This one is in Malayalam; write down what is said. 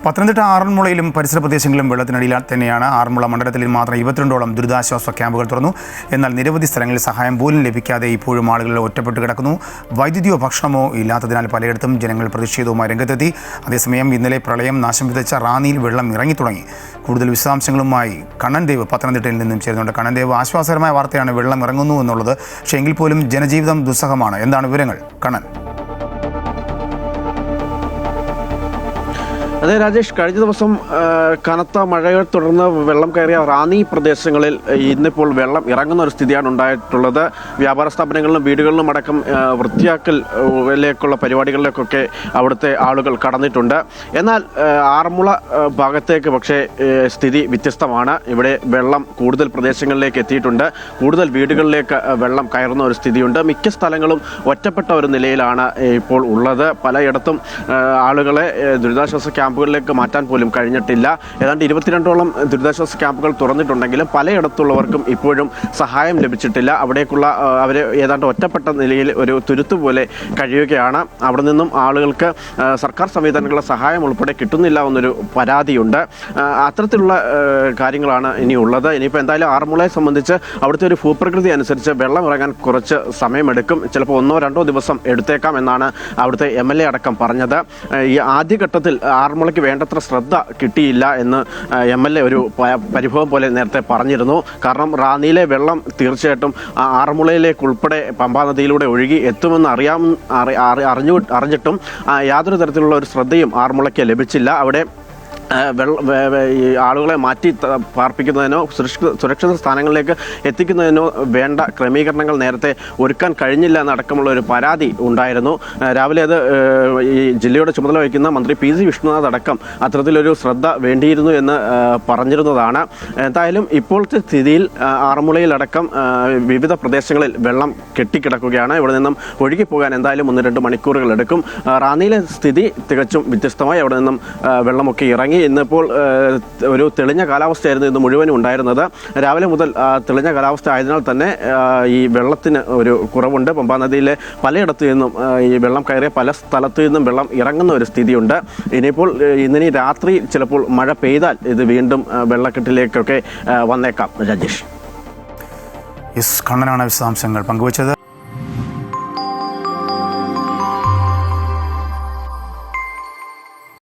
പത്തനംതിട്ട ആറന്മുളയിലും പരിസര പ്രദേശങ്ങളിലും വെള്ളത്തിനടിയിൽ തന്നെയാണ്. ആറന്മുള മണ്ഡലത്തിൽ മാത്രം 22ഓളം ദുരിതാശ്വാസ ക്യാമ്പുകൾ തുറന്നു. എന്നാൽ നിരവധി സ്ഥലങ്ങളിൽ സഹായം പോലും ലഭിക്കാതെ ഇപ്പോഴും ആളുകൾ ഒറ്റപ്പെട്ട് കിടക്കുന്നു. വൈദ്യുതിയോ ഭക്ഷണമോ ഇല്ലാത്തതിനാൽ പലയിടത്തും ജനങ്ങൾ പ്രതിഷേധവുമായി രംഗത്തെത്തി. അതേസമയം ഇന്നലെ പ്രളയം നാശം വിതച്ച റാന്നിയിൽ വെള്ളം ഇറങ്ങിത്തുടങ്ങി. കൂടുതൽ വിശദാംശങ്ങളുമായി കണ്ണൻ ദേവ് പത്തനംതിട്ടയിൽ നിന്നും ചേരുന്നുണ്ട്. കണ്ണൻ ദേവ്, ആശ്വാസകരമായ വാർത്തയാണ് വെള്ളം ഇറങ്ങുന്നു എന്നുള്ളത്. പക്ഷേ എങ്കിൽ പോലും ജനജീവിതം ദുസ്സഹമാണ്. എന്താണ് വിവരങ്ങൾ കണ്ണൻ? അതെ രാജേഷ്, കഴിഞ്ഞ ദിവസം കനത്ത മഴയെ തുടർന്ന് വെള്ളം കയറിയ റാന്നി പ്രദേശങ്ങളിൽ ഇന്നിപ്പോൾ വെള്ളം ഇറങ്ങുന്ന ഒരു സ്ഥിതിയാണ് ഉണ്ടായിട്ടുള്ളത്. വ്യാപാര സ്ഥാപനങ്ങളിലും വീടുകളിലും അടക്കം വൃത്തിയാക്കലിലേക്കുള്ള പരിപാടികളിലേക്കൊക്കെ അവിടുത്തെ ആളുകൾ കടന്നിട്ടുണ്ട്. എന്നാൽ ആറന്മുള ഭാഗത്തേക്ക് പക്ഷേ സ്ഥിതി വ്യത്യസ്തമാണ്. ഇവിടെ വെള്ളം കൂടുതൽ പ്രദേശങ്ങളിലേക്ക് എത്തിയിട്ടുണ്ട്. കൂടുതൽ വീടുകളിലേക്ക് വെള്ളം കയറുന്ന ഒരു സ്ഥിതിയുണ്ട്. മിക്ക സ്ഥലങ്ങളും ഒറ്റപ്പെട്ട ഒരു നിലയിലാണ് ഇപ്പോൾ ഉള്ളത്. പലയിടത്തും ആളുകളെ ദുരിതാശ്വാസ ക്യാമ്പുകളിലേക്ക് മാറ്റാൻ പോലും കഴിഞ്ഞിട്ടില്ല. ഏതാണ്ട് 22ഓളം ദുരിതാശ്വാസ ക്യാമ്പുകൾ തുറന്നിട്ടുണ്ടെങ്കിലും പലയിടത്തുള്ളവർക്കും ഇപ്പോഴും സഹായം ലഭിച്ചിട്ടില്ല. അവിടേക്കുള്ള അവർ ഏതാണ്ട് ഒറ്റപ്പെട്ട നിലയിൽ ഒരു തുരുത്ത് പോലെ കഴിയുകയാണ്. അവിടെ നിന്നും ആളുകൾക്ക് സർക്കാർ സംവിധാനങ്ങളുടെ സഹായം ഉൾപ്പെടെ കിട്ടുന്നില്ല എന്നൊരു പരാതിയുണ്ട്. അത്തരത്തിലുള്ള കാര്യങ്ങളാണ് ഇനിയുള്ളത്. ഇനിയിപ്പോൾ എന്തായാലും ആറന്മുളയെ സംബന്ധിച്ച് അവിടുത്തെ ഒരു ഭൂപ്രകൃതി അനുസരിച്ച് വെള്ളം ഇറങ്ങാൻ കുറച്ച് സമയമെടുക്കും. ചിലപ്പോൾ 1-2 ദിവസം എടുത്തേക്കാം എന്നാണ് അവിടുത്തെ MLA അടക്കം പറഞ്ഞത്. ഈ ആദ്യഘട്ടത്തിൽ ആറന്മുളയ്ക്ക് വേണ്ടത്ര ശ്രദ്ധ കിട്ടിയില്ല എന്ന് MLA ഒരു പരിഭവം പോലെ നേരത്തെ പറഞ്ഞിരുന്നു. കാരണം റാന്നിയിലെ വെള്ളം തീർച്ചയായിട്ടും ആറന്മുളയിലേക്ക് ഉൾപ്പെടെ പമ്പാ നദിയിലൂടെ ഒഴുകി എത്തുമെന്ന് അറിഞ്ഞിട്ടും യാതൊരു തരത്തിലുള്ള ഒരു ശ്രദ്ധയും ആറന്മുളയ്ക്ക് ലഭിച്ചില്ല. അവിടെ ആളുകളെ മാറ്റി പാർപ്പിക്കുന്നതിനോ സുരക്ഷിത സ്ഥാനങ്ങളിലേക്ക് എത്തിക്കുന്നതിനോ വേണ്ട ക്രമീകരണങ്ങൾ നേരത്തെ ഒരുക്കാൻ കഴിഞ്ഞില്ല എന്നടക്കമുള്ള ഒരു പരാതി ഉണ്ടായിരുന്നു. രാവിലെ അത് ഈ ജില്ലയുടെ ചുമതല വഹിക്കുന്ന മന്ത്രി PC വിഷ്ണുനാഥ് അടക്കം അത്തരത്തിലൊരു ശ്രദ്ധ വേണ്ടിയിരുന്നു എന്ന് പറഞ്ഞിരുന്നതാണ്. എന്തായാലും ഇപ്പോഴത്തെ സ്ഥിതിയിൽ ആറന്മുളയിലടക്കം വിവിധ പ്രദേശങ്ങളിൽ വെള്ളം കെട്ടിക്കിടക്കുകയാണ്. ഇവിടെ നിന്നും ഒഴുകിപ്പോകാൻ എന്തായാലും 1-2 മണിക്കൂറുകൾ എടുക്കും. റാന്നിയിലെ സ്ഥിതി തികച്ചും വ്യത്യസ്തമായി. അവിടെ നിന്നും വെള്ളമൊക്കെ ഇറങ്ങി. ഇന്നിപ്പോൾ ഒരു തെളിഞ്ഞ കാലാവസ്ഥയായിരുന്നു ഇന്ന് മുഴുവനും ഉണ്ടായിരുന്നത്. രാവിലെ മുതൽ തെളിഞ്ഞ കാലാവസ്ഥ ആയതിനാൽ തന്നെ ഈ വെള്ളത്തിന് ഒരു കുറവുണ്ട്. പമ്പാ നദിയിലെ പലയിടത്തു നിന്നും ഈ വെള്ളം കയറിയ പല സ്ഥലത്തു നിന്നും വെള്ളം ഇറങ്ങുന്ന ഒരു സ്ഥിതിയുണ്ട്. ഇനിയിപ്പോൾ ഇന്നിനി രാത്രി ചിലപ്പോൾ മഴ പെയ്താൽ ഇത് വീണ്ടും വെള്ളക്കെട്ടിലേക്കൊക്കെ വന്നേക്കാം. രാജേഷ്, കണ്ണനാണ് വിശദാംശങ്ങൾ പങ്കുവച്ചത്.